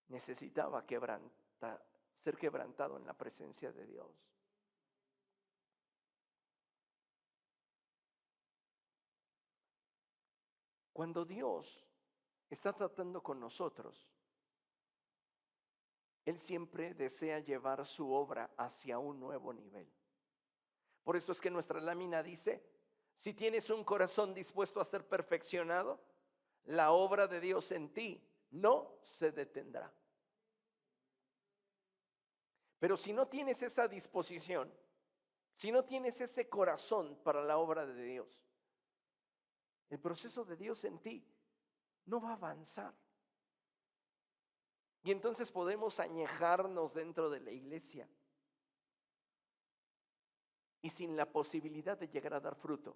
Necesitaba ser quebrantado en la presencia de Dios. Cuando Dios está tratando con nosotros, Él siempre desea llevar su obra hacia un nuevo nivel. Por esto es que nuestra lámina dice, si tienes un corazón dispuesto a ser perfeccionado, la obra de Dios en ti no se detendrá. Pero si no tienes esa disposición, si no tienes ese corazón para la obra de Dios, el proceso de Dios en ti no va a avanzar. Y entonces podemos añejarnos dentro de la iglesia y sin la posibilidad de llegar a dar fruto.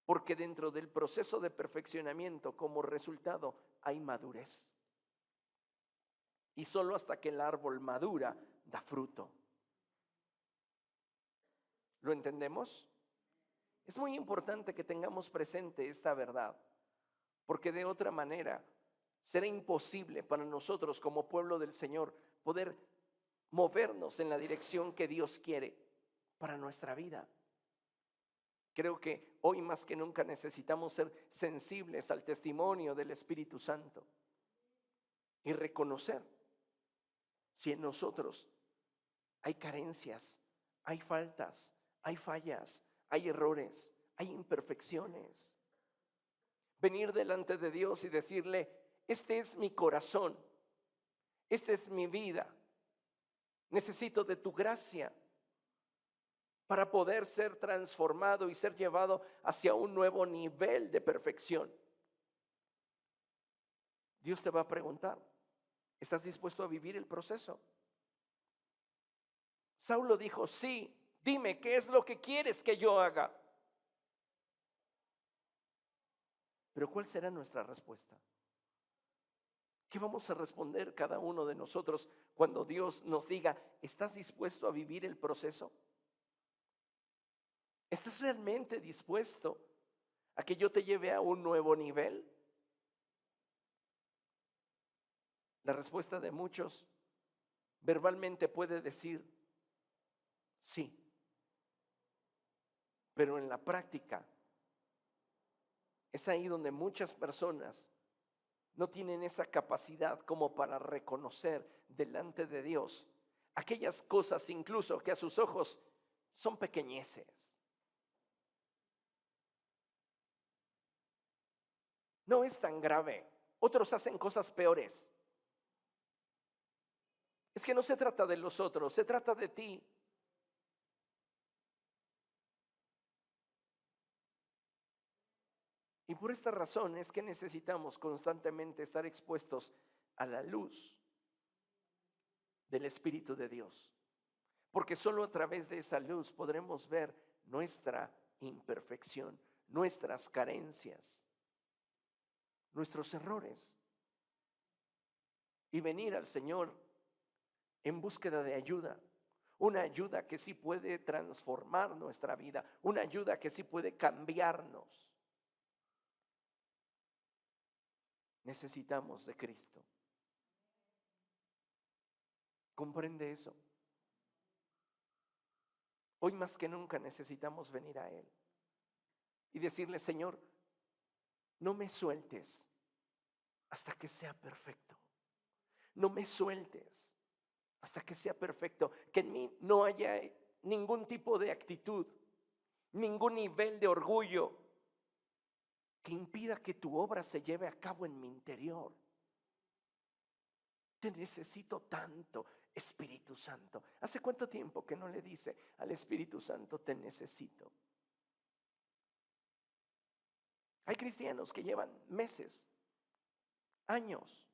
Porque dentro del proceso de perfeccionamiento, como resultado, hay madurez. Y solo hasta que el árbol madura, da fruto. ¿Lo entendemos? Es muy importante que tengamos presente esta verdad, porque de otra manera será imposible para nosotros como pueblo del Señor poder movernos en la dirección que Dios quiere para nuestra vida. Creo que hoy más que nunca necesitamos ser sensibles al testimonio del Espíritu Santo y reconocer si en nosotros hay carencias, hay faltas, hay fallas, hay errores, hay imperfecciones. Venir delante de Dios y decirle, este es mi corazón, esta es mi vida, necesito de tu gracia para poder ser transformado y ser llevado hacia un nuevo nivel de perfección. Dios te va a preguntar, ¿estás dispuesto a vivir el proceso? Saulo dijo, sí, dime, ¿qué es lo que quieres que yo haga? Pero ¿cuál será nuestra respuesta? ¿Qué vamos a responder cada uno de nosotros cuando Dios nos diga, ¿estás dispuesto a vivir el proceso? ¿Estás realmente dispuesto a que yo te lleve a un nuevo nivel? La respuesta de muchos verbalmente puede decir sí, pero en la práctica es ahí donde muchas personas no tienen esa capacidad como para reconocer delante de Dios aquellas cosas incluso que a sus ojos son pequeñeces. No es tan grave. Otros hacen cosas peores. Es que no se trata de los otros, se trata de ti. Y por esta razón es que necesitamos constantemente estar expuestos a la luz del Espíritu de Dios. Porque solo a través de esa luz podremos ver nuestra imperfección, nuestras carencias, nuestros errores. Y venir al Señor en búsqueda de ayuda. Una ayuda que sí puede transformar nuestra vida. Una ayuda que sí puede cambiarnos. Necesitamos de Cristo. ¿Comprende eso? Hoy más que nunca necesitamos venir a Él y decirle: Señor, no me sueltes hasta que sea perfecto. No me sueltes hasta que sea perfecto. Que en mí no haya ningún tipo de actitud, ningún nivel de orgullo que impida que tu obra se lleve a cabo en mi interior. Te necesito tanto, Espíritu Santo. ¿Hace cuánto tiempo que no le dice al Espíritu Santo: te necesito? Hay cristianos que llevan meses, años,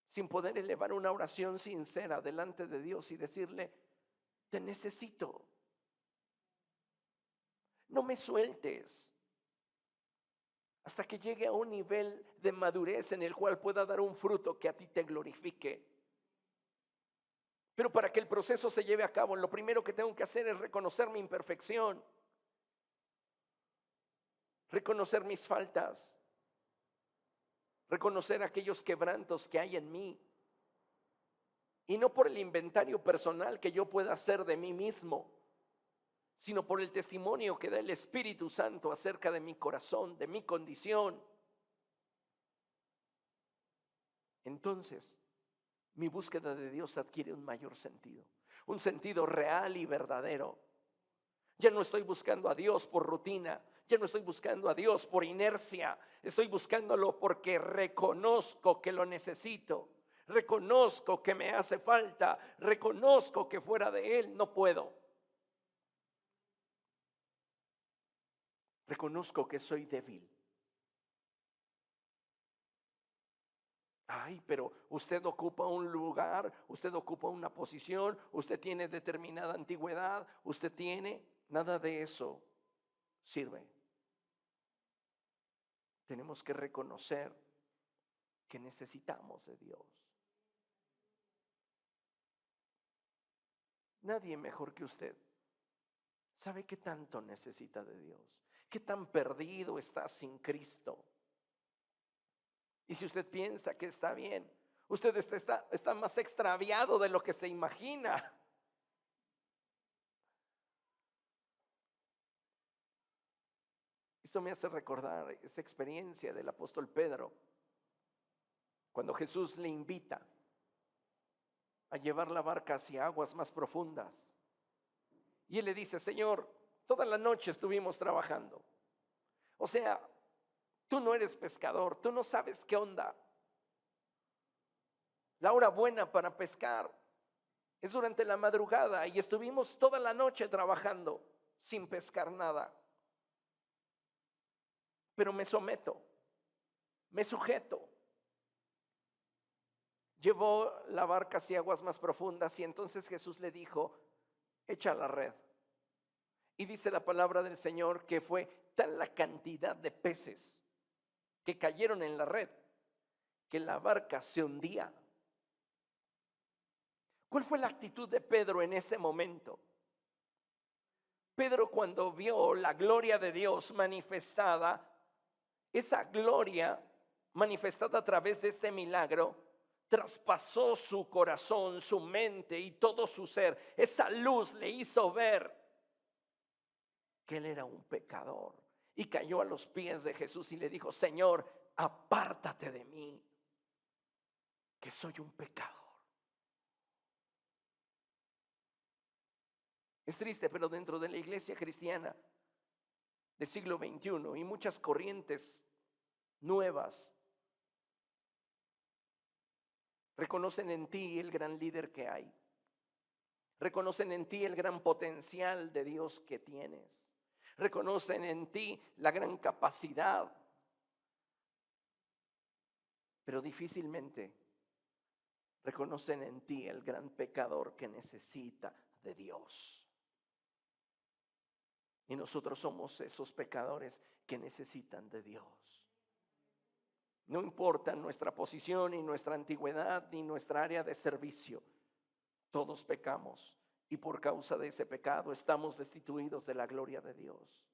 sin poder elevar una oración sincera delante de Dios y decirle: te necesito. No me sueltes hasta que llegue a un nivel de madurez en el cual pueda dar un fruto que a ti te glorifique. Pero para que el proceso se lleve a cabo, lo primero que tengo que hacer es reconocer mi imperfección, reconocer mis faltas, reconocer aquellos quebrantos que hay en mí. Y no por el inventario personal que yo pueda hacer de mí mismo, sino por el testimonio que da el Espíritu Santo acerca de mi corazón, de mi condición. Entonces, mi búsqueda de Dios adquiere un mayor sentido, un sentido real y verdadero. Ya no estoy buscando a Dios por rutina, ya no estoy buscando a Dios por inercia, estoy buscándolo porque reconozco que lo necesito, reconozco que me hace falta, reconozco que fuera de Él no puedo. Reconozco que soy débil. Ay, pero usted ocupa un lugar, usted ocupa una posición, usted tiene determinada antigüedad, usted tiene, nada de eso sirve. Tenemos que reconocer que necesitamos de Dios. Nadie mejor que usted sabe qué tanto necesita de Dios, qué tan perdido está sin Cristo. Y si usted piensa que está bien, usted está más extraviado de lo que se imagina. Esto me hace recordar esa experiencia del apóstol Pedro, cuando Jesús le invita a llevar la barca hacia aguas más profundas. Y él le dice: Señor, toda la noche estuvimos trabajando. O sea, tú no eres pescador, tú no sabes qué onda. La hora buena para pescar es durante la madrugada y estuvimos toda la noche trabajando sin pescar nada. Pero me someto, me sujeto. Llevó la barca hacia aguas más profundas y entonces Jesús le dijo: echa la red. Y dice la palabra del Señor que fue tal la cantidad de peces que cayeron en la red que la barca se hundía. ¿Cuál fue la actitud de Pedro en ese momento? Pedro, cuando vio la gloria de Dios manifestada, esa gloria manifestada a través de este milagro, traspasó su corazón, su mente y todo su ser. Esa luz le hizo ver que él era un pecador y cayó a los pies de Jesús y le dijo: Señor, apártate de mí, que soy un pecador. Es triste, pero dentro de la iglesia cristiana del siglo XXI y muchas corrientes nuevas reconocen en ti el gran líder que hay, reconocen en ti el gran potencial de Dios que tienes, reconocen en ti la gran capacidad, pero difícilmente reconocen en ti el gran pecador que necesita de Dios. Y nosotros somos esos pecadores que necesitan de Dios. No importa nuestra posición, ni nuestra antigüedad, ni nuestra área de servicio. Todos pecamos y por causa de ese pecado estamos destituidos de la gloria de Dios.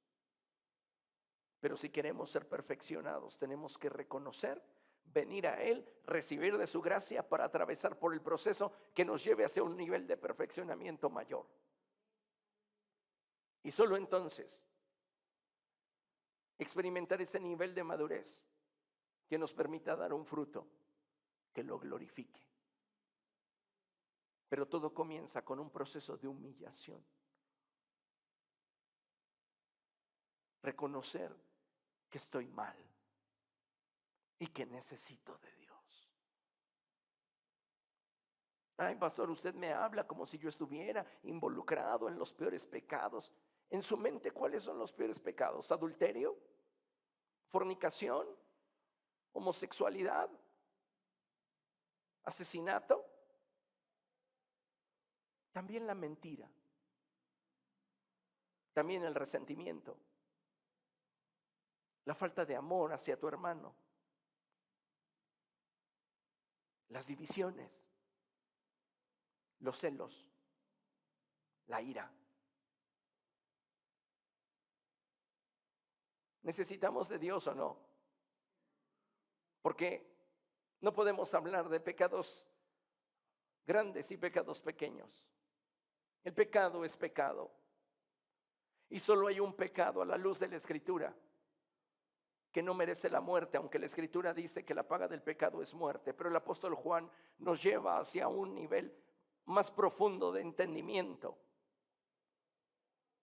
Pero si queremos ser perfeccionados, tenemos que reconocer, venir a Él, recibir de su gracia para atravesar por el proceso que nos lleve hacia un nivel de perfeccionamiento mayor. Y solo entonces experimentar ese nivel de madurez que nos permita dar un fruto que lo glorifique. Pero todo comienza con un proceso de humillación. Reconocer que estoy mal y que necesito de Dios. Ay, pastor, usted me habla como si yo estuviera involucrado en los peores pecados. En su mente, ¿cuáles son los peores pecados? ¿Adulterio? ¿Fornicación? ¿Homosexualidad? ¿Asesinato? También la mentira. También el resentimiento. La falta de amor hacia tu hermano. Las divisiones. Los celos. La ira. ¿Necesitamos de Dios o no? Porque no podemos hablar de pecados grandes y pecados pequeños. El pecado es pecado. Y solo hay un pecado a la luz de la Escritura que no merece la muerte, aunque la Escritura dice que la paga del pecado es muerte. Pero el apóstol Juan nos lleva hacia un nivel más profundo de entendimiento.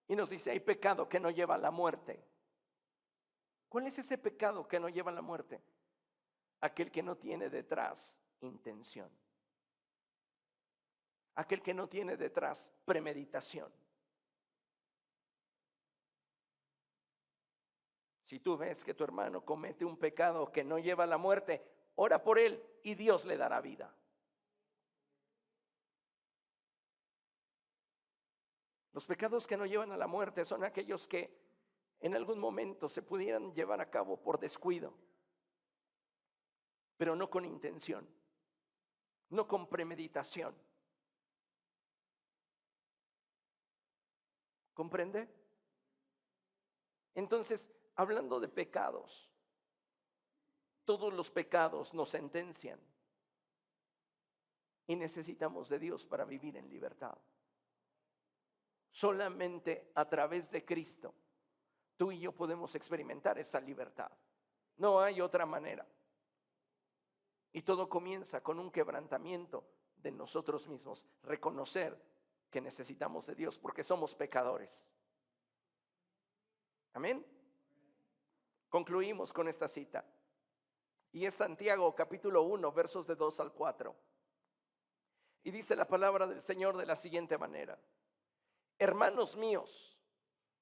Y nos dice, hay pecado que no lleva a la muerte. ¿Cuál es ese pecado que no lleva a la muerte? Aquel que no tiene detrás intención. Aquel que no tiene detrás premeditación. Si tú ves que tu hermano comete un pecado que no lleva a la muerte, ora por él y Dios le dará vida. Los pecados que no llevan a la muerte son aquellos que en algún momento se pudieran llevar a cabo por descuido, pero no con intención, no con premeditación. ¿Comprende? Entonces, hablando de pecados, todos los pecados nos sentencian y necesitamos de Dios para vivir en libertad. Solamente a través de Cristo tú y yo podemos experimentar esa libertad. No hay otra manera. Y todo comienza con un quebrantamiento de nosotros mismos, reconocer que necesitamos de Dios porque somos pecadores. Amén. Concluimos con esta cita. Y es Santiago capítulo 1, versos de 2 al 4. Y dice la palabra del Señor de la siguiente manera: hermanos míos,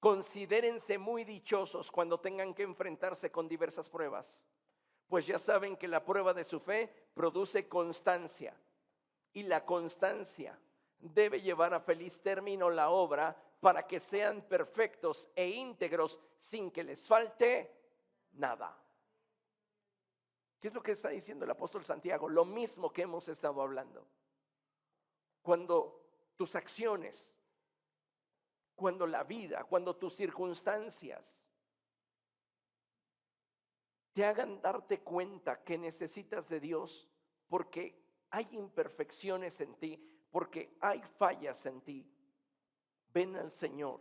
considérense muy dichosos cuando tengan que enfrentarse con diversas pruebas, pues ya saben que la prueba de su fe produce constancia, y la constancia debe llevar a feliz término la obra para que sean perfectos e íntegros sin que les falte nada. ¿Qué es lo que está diciendo el apóstol Santiago? Lo mismo que hemos estado hablando. Cuando tus acciones, cuando la vida, cuando tus circunstancias te hagan darte cuenta que necesitas de Dios porque hay imperfecciones en ti, porque hay fallas en ti, ven al Señor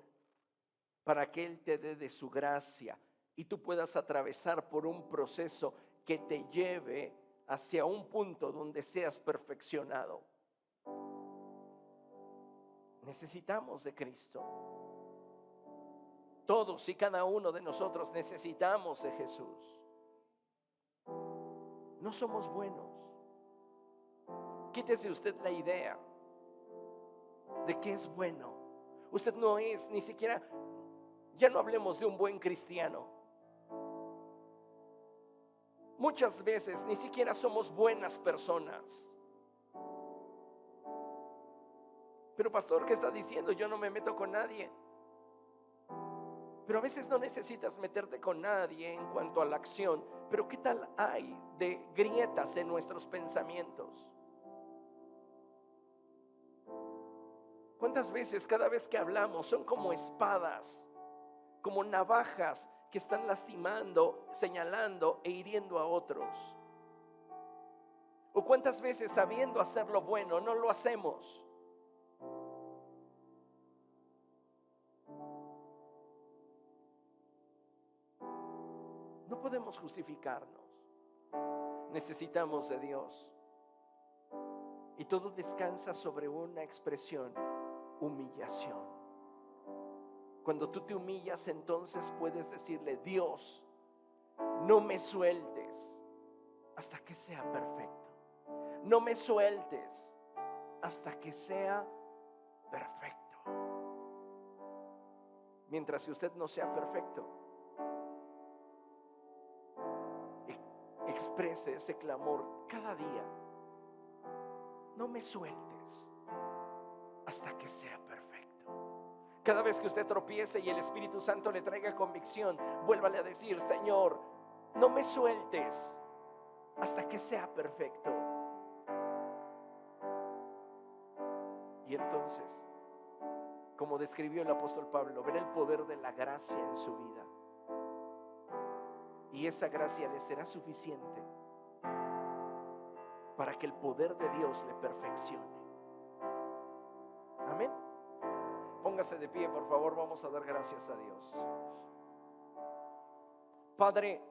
para que Él te dé de su gracia y tú puedas atravesar por un proceso que te lleve hacia un punto donde seas perfeccionado. Necesitamos de Cristo. Todos y cada uno de nosotros necesitamos de Jesús. No somos buenos. Quítese usted la idea de que es bueno. Usted no es ni siquiera Ya no hablemos de un buen cristiano. Muchas veces ni siquiera somos buenas personas. Pero pastor, ¿qué está diciendo? Yo no me meto con nadie. Pero a veces no necesitas meterte con nadie en cuanto a la acción. Pero ¿qué tal hay de grietas en nuestros pensamientos? ¿Cuántas veces cada vez que hablamos son como espadas, como navajas que están lastimando, señalando e hiriendo a otros? ¿O cuántas veces sabiendo hacer lo bueno no lo hacemos? No podemos justificarnos. Necesitamos de Dios. Y todo descansa sobre una expresión: humillación. Cuando tú te humillas, entonces puedes decirle: Dios, no me sueltes hasta que sea perfecto. No me sueltes hasta que sea perfecto. Mientras que usted no sea perfecto, exprese ese clamor cada día: no me sueltes hasta que sea perfecto. Cada vez que usted tropiece y el Espíritu Santo le traiga convicción, vuélvale a decir: Señor, no me sueltes hasta que sea perfecto. Y entonces, como describió el apóstol Pablo, verá el poder de la gracia en su vida. Y esa gracia le será suficiente para que el poder de Dios le perfeccione. Amén. Póngase de pie, por favor, vamos a dar gracias a Dios. Padre,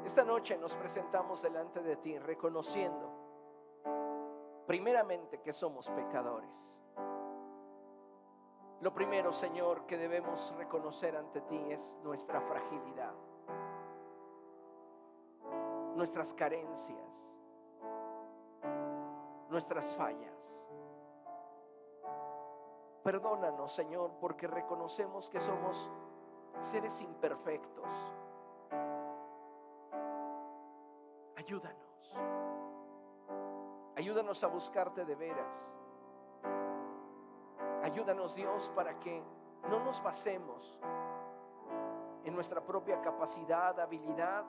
esta noche nos presentamos delante de ti reconociendo primeramente que somos pecadores. Lo primero, Señor, que debemos reconocer ante ti es nuestra fragilidad, nuestras carencias, nuestras fallas. Perdónanos, Señor, porque reconocemos que somos seres imperfectos. Ayúdanos. Ayúdanos a buscarte de veras. Ayúdanos, Dios, para que no nos basemos en nuestra propia capacidad, habilidad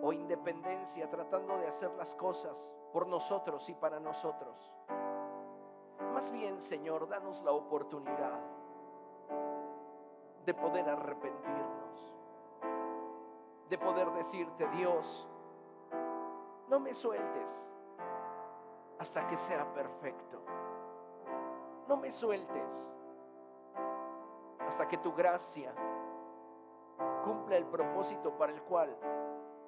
o independencia, tratando de hacer las cosas por nosotros y para nosotros. Más bien, Señor, danos la oportunidad de poder arrepentirnos, de poder decirte: Dios, no me sueltes hasta que sea perfecto. No me sueltes hasta que tu gracia cumpla el propósito para el cual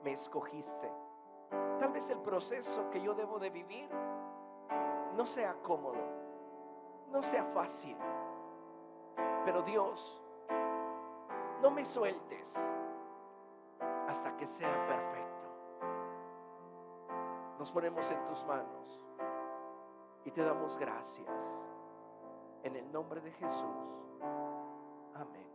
me escogiste. Tal vez el proceso que yo debo de vivir no sea cómodo, no sea fácil, pero Dios, no me sueltes hasta que sea perfecto. Nos ponemos en tus manos y te damos gracias en el nombre de Jesús. Amén.